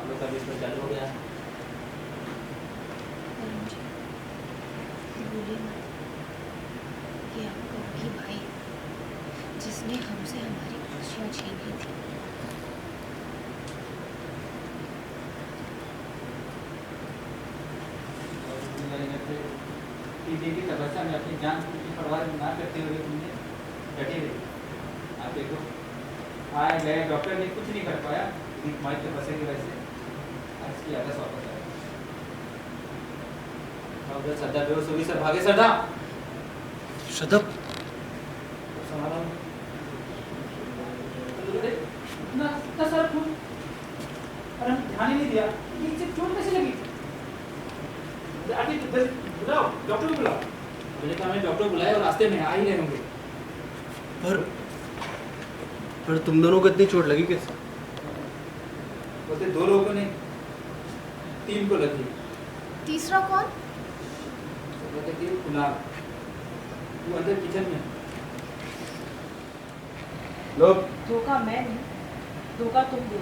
आप लोग का बिस्तर चालू हो गया। बोलिए मत कि आपका वही भाई जिसने हमसे हमारी खुशियाँ छीन ली थी। दीदी की तपस्या में अपनी जान की परवाह ना करते हुए तुमने डटे रही। आप देखो आए गए डॉक्टर ने कुछ नहीं कर पाया, तुम्हारी तपस्या की वजह से आज की आदत वापस आई। उधर श्रद्धा बेहोश होगी, सर भागे। श्रद्धा श्रद्धा इतना सारा खून, अरे ध्यान ही नहीं दिया। ये चोट कैसे लगी? आगे बुलाओ, डॉक्टर को बुलाओ। मैंने कहा मैंने डॉक्टर बुलाया और रास्ते में आ ही रहे होंगे। पर तुम दोनों को इतनी चोट लगी कैसे? बोलते 2 लोगों को नहीं, 3 को लगी। तीसरा कौन? बोलते कि गुलाब, वो अंदर किचन में। लोग धोखा मैं नहीं, धोखा तुम दो।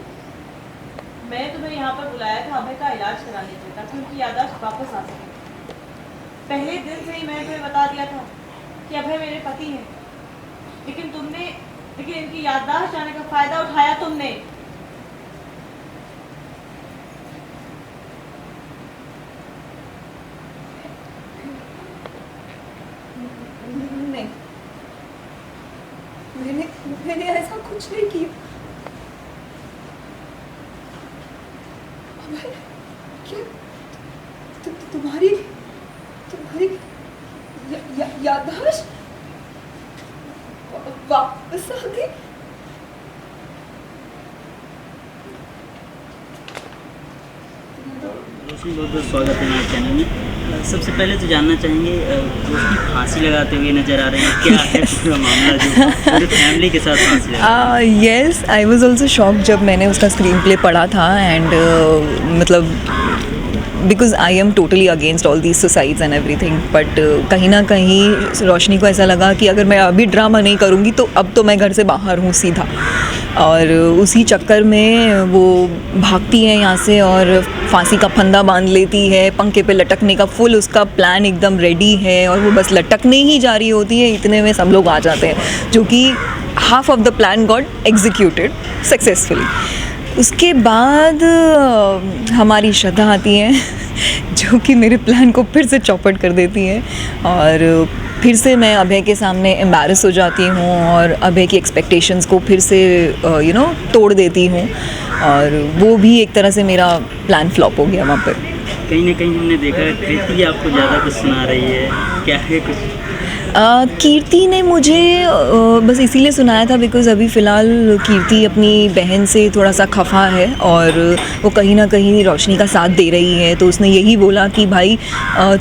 मैं तुम्हें यहाँ पर बुलाया था अभय का इलाज कराने के लिए, ताकि उनकी याददाश्त वापस आ सके। पहले दिन से ही मैंने तुम्हें बता दिया था कि अभय मेरे पति हैं, लेकिन इनकी याददाश्त जाने का फायदा उठाया तुमने। नहीं, मैंने ऐसा कुछ नहीं किया। क्या तुम्हारी याददाश्त वापस आ गई? रोशनी, बहुत बहुत स्वागत है हमारे चैनल में। सबसे पहले तो जानना चाहेंगे, रोशनी फांसी लगाते हुए नज़र आ रही है, क्या है पूरा मामला जो पूरी फैमिली के साथ फांसी लगा? Yes, I was also shock जब मैंने उसका स्क्रीन प्ले पढ़ा था। एंड मतलब because I am totally against all these suicides and everything, but कहीं ना कहीं रोशनी को ऐसा लगा कि अगर मैं अभी ड्रामा नहीं करूँगी तो अब तो मैं घर से बाहर हूँ सीधा। और उसी चक्कर में वो भागती है यहाँ से और फांसी का फंदा बांध लेती है, पंखे पे लटकने का फुल उसका प्लान एकदम रेडी है, और वो बस लटकने ही जा रही होती है। इतने में सब लोग आ जाते हैं, जो कि half of the plan got executed successfully. उसके बाद हमारी श्रद्धा आती है जो कि मेरे प्लान को फिर से चौपट कर देती है, और फिर से मैं अभय के सामने एम्बैरस हो जाती हूँ और अभय की एक्सपेक्टेशंस को फिर से तोड़ देती हूँ, और वो भी एक तरह से मेरा प्लान फ्लॉप हो गया वहाँ पर। कहीं ना कहीं हमने देखा कृति आपको ज़्यादा कुछ सुना रही है, क्या है कुछ? कीर्ति ने मुझे बस इसीलिए सुनाया था बिकॉज़ अभी फ़िलहाल कीर्ति अपनी बहन से थोड़ा सा खफा है, और वो कहीं ना कहीं रोशनी का साथ दे रही है। तो उसने यही बोला कि भाई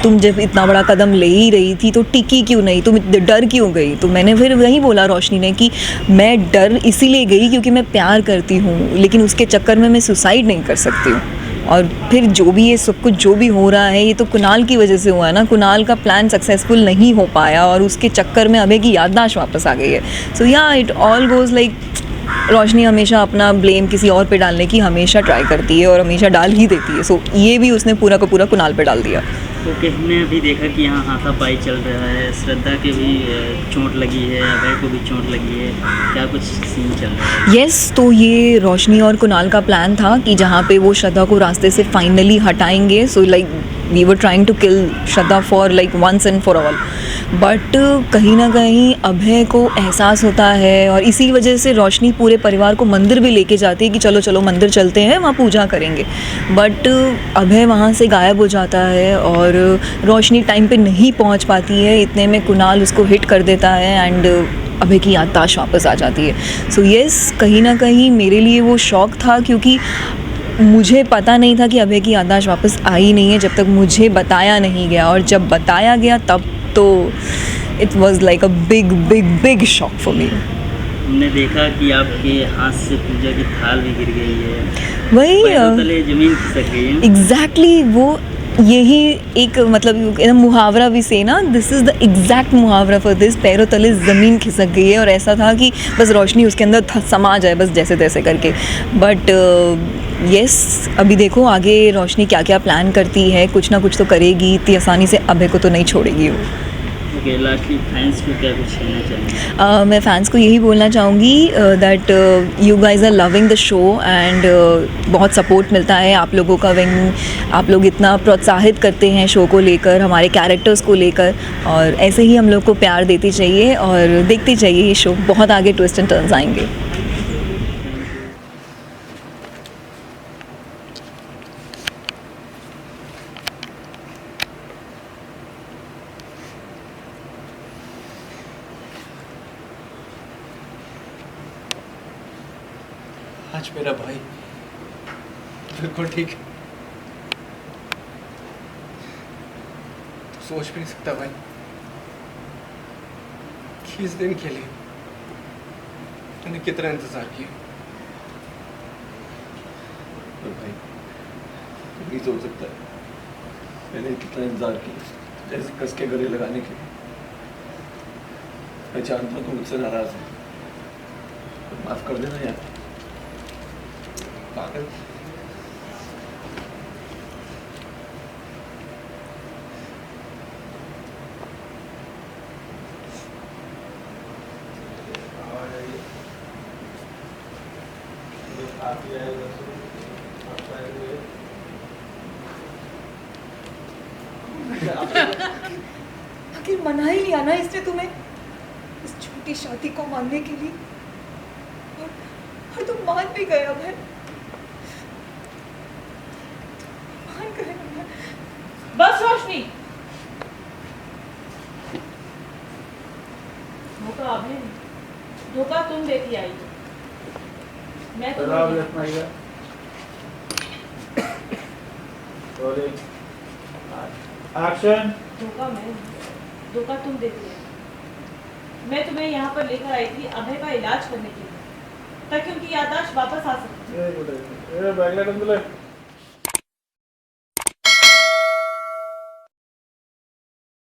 तुम जब इतना बड़ा कदम ले ही रही थी तो टिकी क्यों नहीं, तुम डर क्यों गई? तो मैंने फिर वही बोला रोशनी ने कि मैं डर इसीलिए गई क्योंकि मैं प्यार करती हूँ, लेकिन उसके चक्कर में मैं सुसाइड नहीं कर सकती हूँ। और फिर जो भी ये सब कुछ जो भी हो रहा है, ये तो कुणाल की वजह से हुआ है ना। कुणाल का प्लान सक्सेसफुल नहीं हो पाया और उसके चक्कर में अभय की याददाश्त वापस आ गई है। सो या इट ऑल गोज़ लाइक, रोशनी हमेशा अपना ब्लेम किसी और पे डालने की हमेशा ट्राई करती है और हमेशा डाल ही देती है। सो ये भी उसने पूरा का पूरा कुणाल पे डाल दिया। तो हमने अभी देखा कि यहाँ हाथापाई चल रहा है, श्रद्धा के भी चोट लगी है, अभय को भी चोट लगी है, क्या कुछ सीन चल रहा है? यस, तो ये रोशनी और कुणाल का प्लान था कि जहाँ पे वो श्रद्धा को रास्ते से फाइनली हटाएंगे। So like we were trying to kill Shraddha for like once and for all, but कहीं ना कहीं अभय को एहसास होता है, और इसी वजह से रोशनी पूरे परिवार को मंदिर भी लेके जाती है कि चलो चलो मंदिर चलते हैं, वहाँ पूजा करेंगे। बट अभय वहाँ से गायब हो जाता है और रोशनी टाइम पे नहीं पहुँच पाती है। इतने में कुणाल उसको हिट कर देता है एंड अभय की याददाश्त वापस आ जाती है। सो येस, कहीं ना कहीं मेरे लिए वो शौक था, क्योंकि मुझे पता नहीं था कि अभय की याददाश्त वापस आई नहीं है जब तक मुझे बताया नहीं गया, और जब बताया गया तब तो it was like a big big big shock for me. हमने देखा कि आपके हाथ से पूजा की थाल भी गिर गई है, वही पैरों तले जमीन खिसक गई है। एग्जैक्टली वो यही एक मतलब मुहावरा भी से ना, दिस इज़ द एग्जैक्ट मुहावरा फॉर दिस, पैरों तले ज़मीन खिसक गई है और ऐसा था कि बस रोशनी उसके अंदर समा जाए बस जैसे तैसे करके। बट यस अभी देखो आगे रोशनी क्या क्या प्लान करती है, कुछ ना कुछ तो करेगी, इतनी आसानी से अभय को तो नहीं छोड़ेगी वो। ओके, लास्टली फैंस को क्या कुछ कहना चाहेंगे? मैं फ़ैन्स को यही बोलना चाहूँगी that you guys are loving the show and बहुत सपोर्ट मिलता है आप लोगों का, व्हेन आप लोग इतना प्रोत्साहित करते हैं शो को लेकर, हमारे कैरेक्टर्स को लेकर, और ऐसे ही हम लोग को प्यार देते चाहिए और देखते चाहिए ये शो, बहुत आगे ट्विस्ट एंड टर्न्स आएंगे। आज मेरा भाई बिल्कुल ठीक है। तो सोच भी नहीं सकता भाई कि इस दिन के लिए मैंने कितना इंतजार किया। और भाई नहीं सोच सकता मैंने कितना इंतजार किया जैसे कस के गले लगाने के लिए। मैं जानता हूँ तू मुझसे नाराज है, माफ कर देना यार पागल। आखिर मना ही लिया ना इसने तुम्हें इस छोटी शादी को मानने के लिए, और तुम मान भी गए अभय, मान गए अभय। बस रोशनी, धोखा अभी नहीं, धोखा तुम देती आई हो। मैं तुम्हें एक्शन। धोखा मैं, धोखा तुम देती आई। मैं तुम्हें यहाँ पर लेकर आई थी अभय का इलाज करने के लिए, ताकि उनकी याददाश्त वापस आ सके।